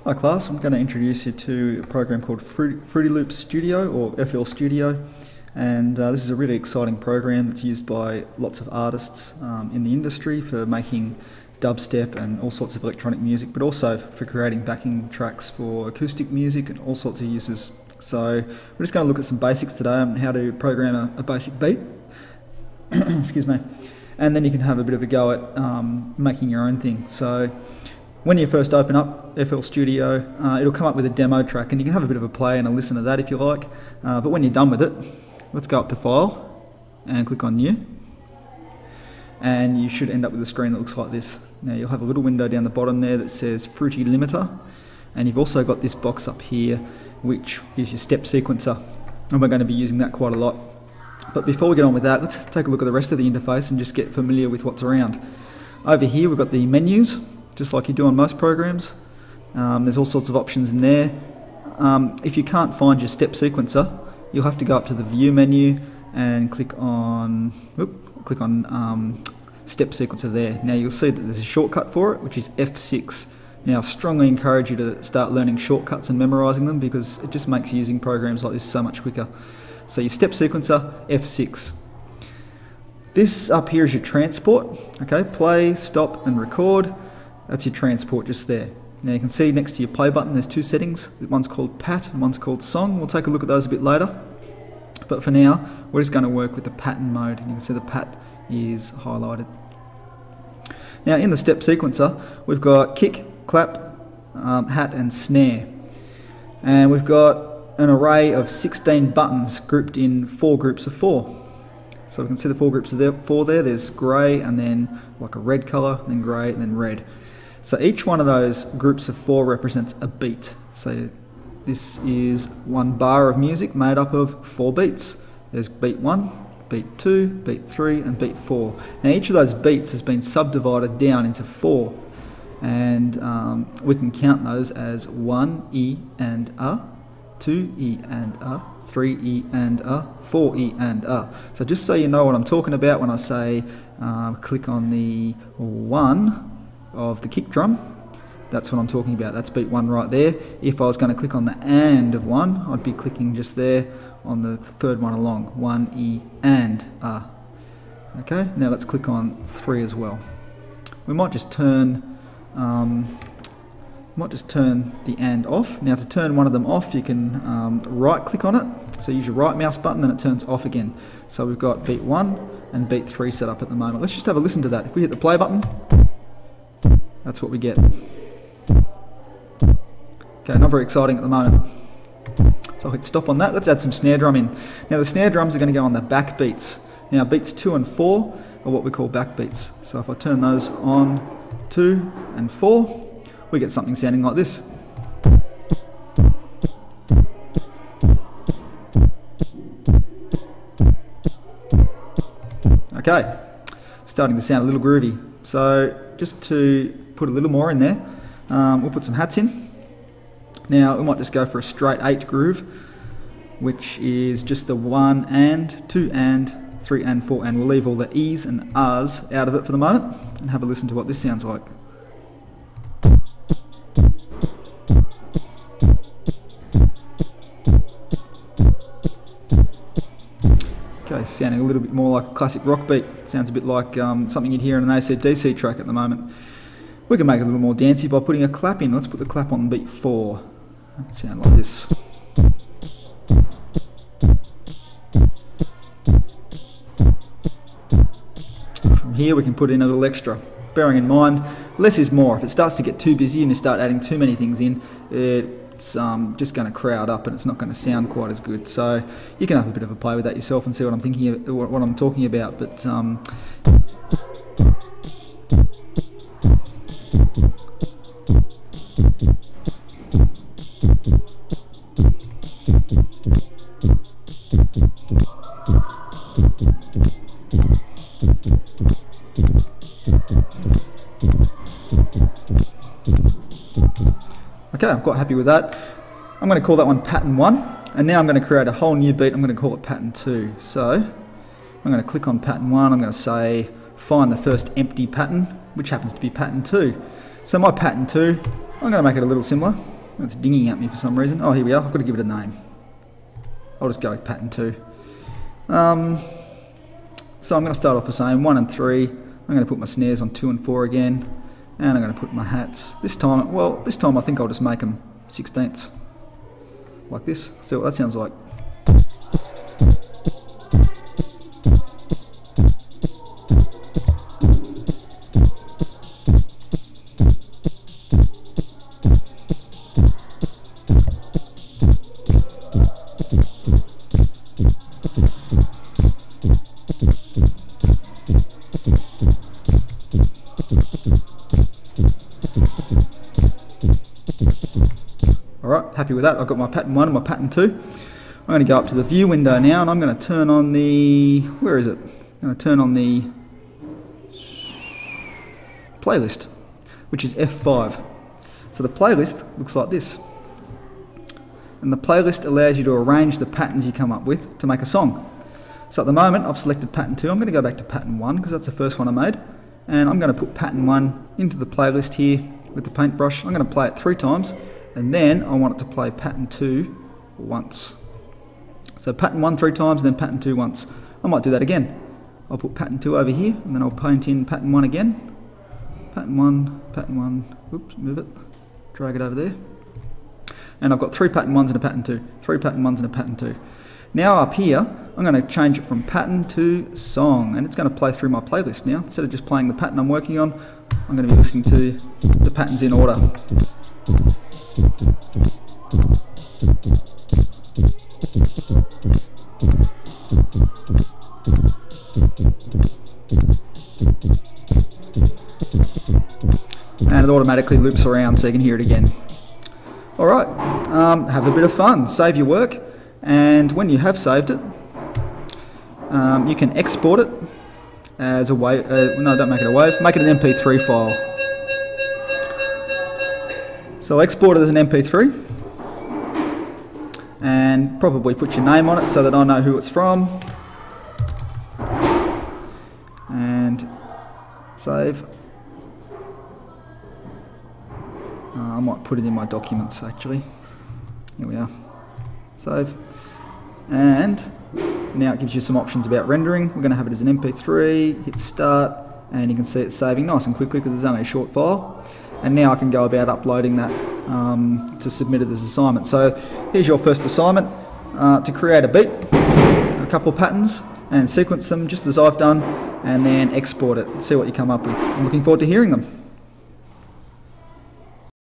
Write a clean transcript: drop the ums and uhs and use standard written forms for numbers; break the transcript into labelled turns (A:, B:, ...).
A: Hi class, I'm going to introduce you to a program called Fruity Loops Studio, or FL Studio, and this is a really exciting program that's used by lots of artists in the industry for making dubstep and all sorts of electronic music, but also for creating backing tracks for acoustic music and all sorts of uses. So we're just going to look at some basics today on how to program a basic beat, excuse me, and then you can have a bit of a go at making your own thing. So when you first open up FL Studio, it'll come up with a demo track, and you can have a bit of a play and a listen to that if you like. But when you're done with it, let's go up to File and click on New. And you should end up with a screen that looks like this. Now you'll have a little window down the bottom there that says Fruity Limiter, and you've also got this box up here which is your step sequencer, and we're going to be using that quite a lot. But before we get on with that, let's take a look at the rest of the interface and just get familiar with what's around. Over here we've got the menus, just like you do on most programs. There's all sorts of options in there. If you can't find your step sequencer, you'll have to go up to the View menu and click on step sequencer there. Now you'll see that there's a shortcut for it, which is F6. Now I strongly encourage you to start learning shortcuts and memorising them, because it just makes using programs like this so much quicker. So your step sequencer, F6. This up here is your transport. Okay, play, stop and record. That's your transport just there. Now you can see next to your play button there's two settings. One's called Pat and one's called Song. We'll take a look at those a bit later. But for now, we're just going to work with the pattern mode, and you can see the pat is highlighted. Now in the step sequencer, we've got kick, clap, hat and snare. And we've got an array of 16 buttons grouped in 4 groups of 4. So we can see the 4 groups of 4 there. There's grey, and then like a red colour, then grey, and then red. So each one of those groups of 4 represents a beat. So this is one bar of music made up of 4 beats. There's beat 1, beat 2, beat 3 and beat 4. Now each of those beats has been subdivided down into 4, and we can count those as 1 E and A, 2 E and A, 3 E and A, 4 E and A. So just so you know what I'm talking about when I say click on the 1 of the kick drum, that's what I'm talking about. That's beat 1 right there. If I was going to click on the AND of 1, I'd be clicking just there on the third one along, 1 E and A. Okay, now let's click on 3 as well. We might just turn the AND off. Now to turn one of them off, you can right click on it. So use your right mouse button and it turns off again. So we've got beat 1 and beat 3 set up at the moment. Let's just have a listen to that. If we hit the play button, that's what we get. Okay, not very exciting at the moment. So I'll hit stop on that. Let's add some snare drum in. Now the snare drums are going to go on the back beats. Now beats 2 and 4 are what we call back beats. So if I turn those on 2 and 4, we get something sounding like this. Okay, starting to sound a little groovy. So just to put a little more in there, we'll put some hats in. Now we might just go for a straight 8 groove, which is just the 1 and, 2 and, 3 and 4, and we'll leave all the E's and R's out of it for the moment and have a listen to what this sounds like. Okay, sounding a little bit more like a classic rock beat. Sounds a bit like something you'd hear in an AC/DC track at the moment. We can make it a little more dancey by putting a clap in. Let's put the clap on beat 4. Sound like this. From here we can put in a little extra. Bearing in mind, less is more. If it starts to get too busy and you start adding too many things in, it's just going to crowd up and it's not going to sound quite as good. So you can have a bit of a play with that yourself and see what I'm talking about. But okay, I'm quite happy with that. I'm going to call that one pattern 1, and now I'm going to create a whole new beat. I'm going to call it pattern 2. So I'm going to click on pattern 1. I'm going to say find the first empty pattern, which happens to be pattern 2. So my pattern 2, I'm going to make it a little similar. It's dinging at me for some reason. Oh, here we are. I've got to give it a name. I'll just go with pattern 2. So I'm going to start off the same, 1 and 3. I'm going to put my snares on 2 and 4 again, and I'm going to put my hats. This time I think I'll just make them 16ths, like this. See what that sounds like. Alright, happy with that. I've got my pattern 1 and my pattern 2. I'm going to go up to the view window now, and I'm going to turn on the... where is it? I'm going to turn on the playlist, which is F5. So the playlist looks like this. And the playlist allows you to arrange the patterns you come up with to make a song. So at the moment I've selected pattern 2. I'm going to go back to pattern 1 because that's the first one I made. And I'm going to put pattern 1 into the playlist here with the paintbrush. I'm going to play it 3 times. And then I want it to play pattern 2 once. So pattern 1 3 times, and then pattern 2 once. I might do that again. I'll put pattern 2 over here, and then I'll paint in pattern 1 again. Pattern 1, oops, move it, drag it over there. And I've got 3 pattern 1s and a pattern 2, 3 pattern 1s and a pattern 2. Now up here, I'm going to change it from pattern to song, and it's going to play through my playlist now. Instead of just playing the pattern I'm working on, I'm going to be listening to the patterns in order. And it automatically loops around so you can hear it again. Alright, have a bit of fun, save your work, and when you have saved it, you can export it as a wave, no, don't make it a wave, make it an MP3 file. So export it as an MP3, and probably put your name on it so that I know who it's from, and save. I might put it in my documents actually. Here we are. Save. And now it gives you some options about rendering. We're going to have it as an MP3, hit start, and you can see it's saving nice and quickly because it's only a short file. And now I can go about uploading that to submit it as assignment. So here's your first assignment, to create a beat, a couple of patterns, and sequence them just as I've done, and then export it, see what you come up with. I'm looking forward to hearing them.